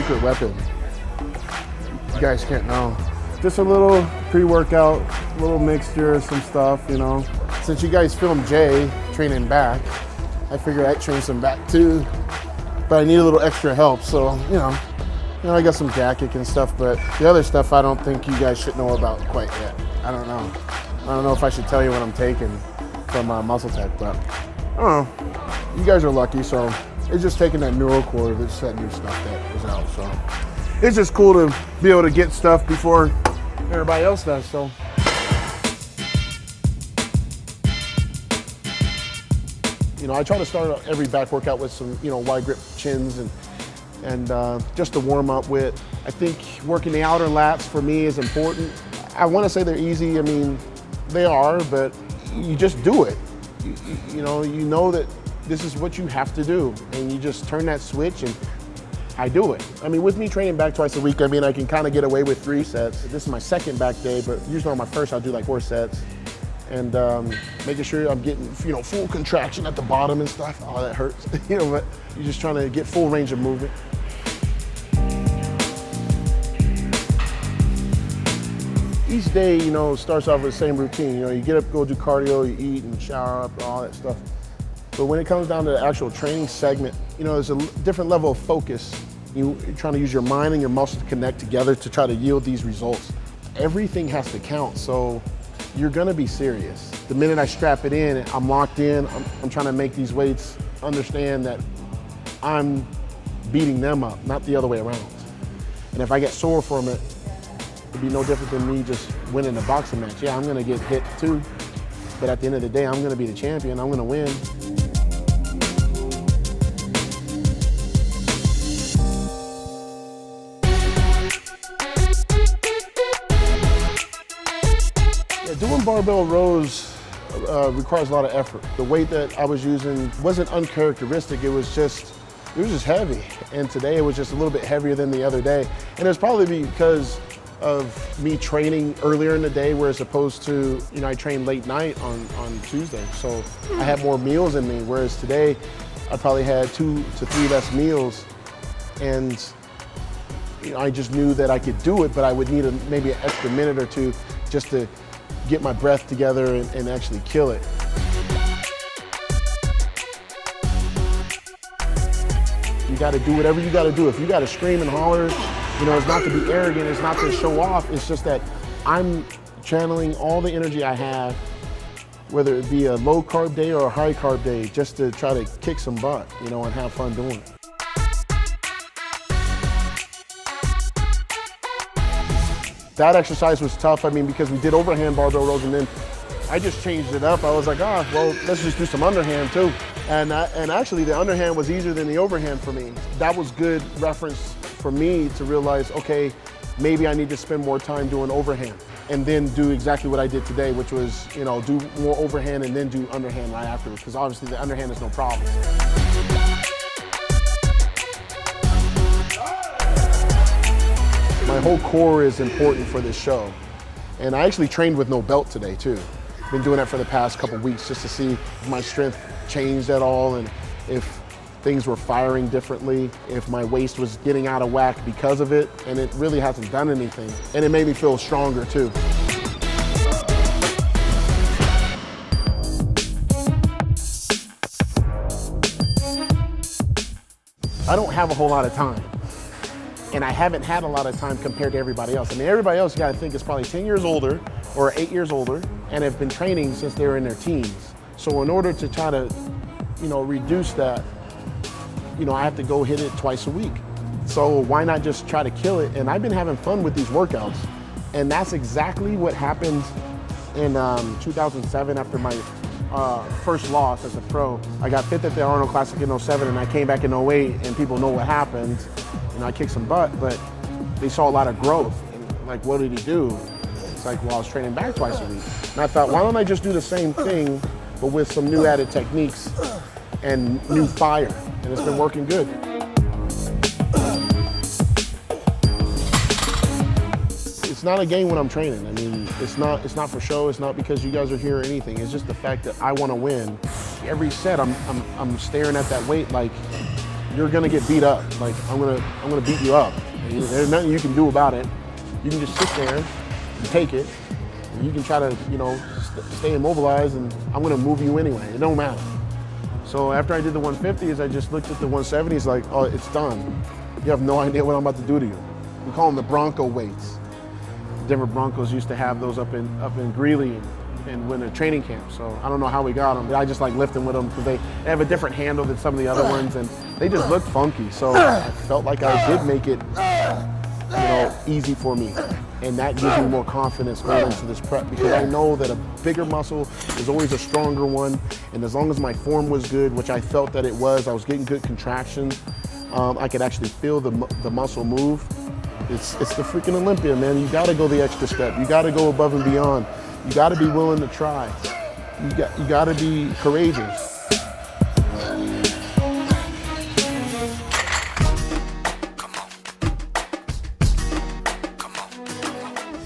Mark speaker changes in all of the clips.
Speaker 1: secret weapon. You guys can't know. Just a little pre-workout, a little mixture of some stuff, you know. Since you guys filmed Jay training back, I figured I'd train some back too. But I need a little extra help, so, you know, I got some jacket and stuff, but the other stuff I don't think you guys should know about quite yet. I don't know. I don't know if I should tell you what I'm taking from Muscle Tech, but I don't know. You guys are lucky, so it's just taking that neural core, that's that new stuff that was out, so. It's just cool to be able to get stuff before everybody else does, so. You know, I try to start every back workout with some, you know, wide grip chins and just to warm up with. I think working the outer lats for me is important. I want to say they're easy. I mean, they are, but you just do it. You know that this is what you have to do, and you just turn that switch and I do it. I mean, with me training back twice a week, I mean, I can kind of get away with 3 sets. This is my second back day, but usually on my first, I'll do like 4 sets. And making sure I'm getting, you know, full contraction at the bottom and stuff. Oh, that hurts, you know, but you're just trying to get full range of movement. Each day, you know, starts off with the same routine. You know, you get up, go do cardio, you eat and shower up and all that stuff. But when it comes down to the actual training segment, you know, there's a different level of focus. You're trying to use your mind and your muscles to connect together to try to yield these results. Everything has to count, so you're gonna be serious. The minute I strap it in, I'm locked in, I'm trying to make these weights understand that I'm beating them up, not the other way around. And if I get sore from it, it'd be no different than me just winning a boxing match. Yeah, I'm gonna get hit too, but at the end of the day, I'm gonna be the champion, I'm gonna win. Doing barbell rows requires a lot of effort. The weight that I was using wasn't uncharacteristic, it was just heavy. And today it was just a little bit heavier than the other day. And it's probably because of me training earlier in the day, whereas opposed to, you know, I trained late night on Tuesday. So I had more meals in me, whereas today I probably had 2 to 3 less meals. And you know, I just knew that I could do it, but I would need maybe an extra minute or 2 just to get my breath together and actually kill it. You gotta do whatever you gotta do. If you gotta scream and holler, you know, it's not to be arrogant, it's not to show off, it's just that I'm channeling all the energy I have, whether it be a low carb day or a high carb day, just to try to kick some butt, you know, and have fun doing it. That exercise was tough, I mean, because we did overhand barbell rows and then I just changed it up. I was like, well, let's just do some underhand too. And actually the underhand was easier than the overhand for me. That was good reference for me to realize, okay, maybe I need to spend more time doing overhand and then do exactly what I did today, which was, you know, do more overhand and then do underhand right afterwards, because obviously the underhand is no problem. My whole core is important for this show. And I actually trained with no belt today too. Been doing that for the past couple weeks just to see if my strength changed at all and if things were firing differently, if my waist was getting out of whack because of it, and it really hasn't done anything. And it made me feel stronger too. I don't have a whole lot of time. And I haven't had a lot of time compared to everybody else. I mean, everybody else, you gotta think, is probably 10 years older or 8 years older and have been training since they were in their teens. So in order to try to, you know, reduce that, you know, I have to go hit it twice a week. So why not just try to kill it? And I've been having fun with these workouts. And that's exactly what happened in 2007 after my first loss as a pro. I got fifth at the Arnold Classic in 07 and I came back in 08 and people know what happened. You know, I kicked some butt, but they saw a lot of growth. And like, what did he do? It's like, well, I was training back twice a week. And I thought, why don't I just do the same thing, but with some new added techniques and new fire? And it's been working good. It's not a game when I'm training. I mean, it's not for show. It's not because you guys are here or anything. It's just the fact that I want to win. Every set, I'm staring at that weight like, you're gonna get beat up. Like I'm gonna beat you up. And there's nothing you can do about it. You can just sit there and take it. And you can try to, stay immobilized, and I'm gonna move you anyway. It don't matter. So after I did the 150s, I just looked at the 170s like, oh, it's done. You have no idea what I'm about to do to you. We call them the Bronco weights. Denver Broncos used to have those up in Greeley and when a training camp. So I don't know how we got them, but I just like lifting with them because they have a different handle than some of the other ones, and they just look funky. So I felt like I did make it, easy for me, and that gives me more confidence going into this prep because I know that a bigger muscle is always a stronger one, and as long as my form was good, which I felt that it was, I was getting good contractions. I could actually feel the muscle move. It's the freaking Olympia, man. You got to go the extra step. You got to go above and beyond. You got to be willing to try. You got to be courageous.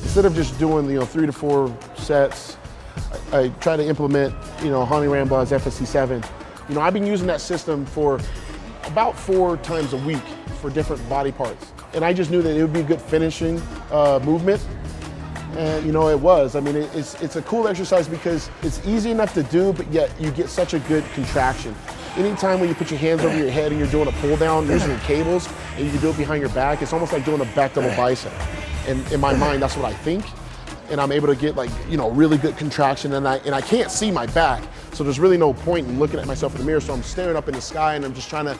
Speaker 1: Instead of just doing 3 to 4 sets, I try to implement Hani Ramblaw's FSC7. I've been using that system for about 4 times a week for different body parts. And I just knew that it would be a good finishing movement. And it was. I mean, it's a cool exercise because it's easy enough to do, but yet you get such a good contraction. Anytime when you put your hands over your head and you're doing a pull down using your cables, and you can do it behind your back, it's almost like doing a back double bicep. And in my mind, that's what I think. And I'm able to get really good contraction, and I can't see my back. So there's really no point in looking at myself in the mirror. So I'm staring up in the sky and I'm just trying to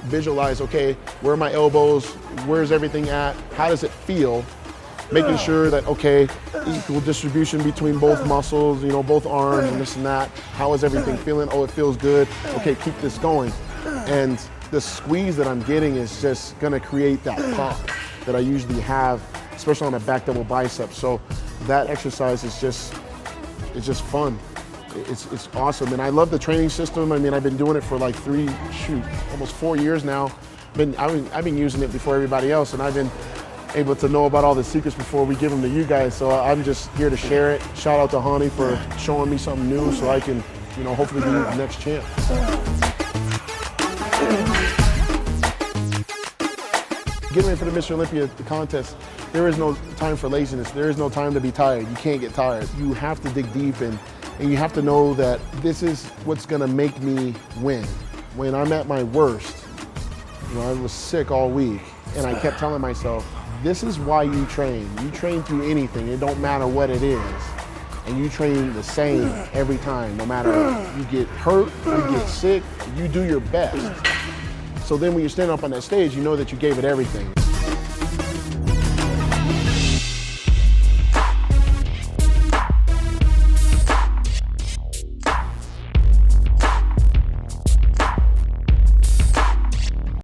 Speaker 1: visualize, okay, where are my elbows? Where's everything at? How does it feel? Making sure that, okay, equal distribution between both muscles, both arms and this and that. How is everything feeling? Oh, it feels good. Okay, keep this going. And the squeeze that I'm getting is just gonna create that pop that I usually have, especially on a back double bicep. So that exercise is just fun. It's awesome, and I love the training system. I mean, I've been doing it for like almost 4 years now. I've been using it before everybody else, and I've been able to know about all the secrets before we give them to you guys. So I'm just here to share it. Shout out to Hani for showing me something new, so I can, hopefully be the next champ. Getting ready for the Mr. Olympia contest, there is no time for laziness. There is no time to be tired. You can't get tired. You have to dig deep, and you have to know that this is what's gonna make me win. When I'm at my worst, I was sick all week, and I kept telling myself, this is why you train. You train through anything. It don't matter what it is. And you train the same every time, no matter you get hurt, you get sick, you do your best. So then when you stand up on that stage, you know that you gave it everything.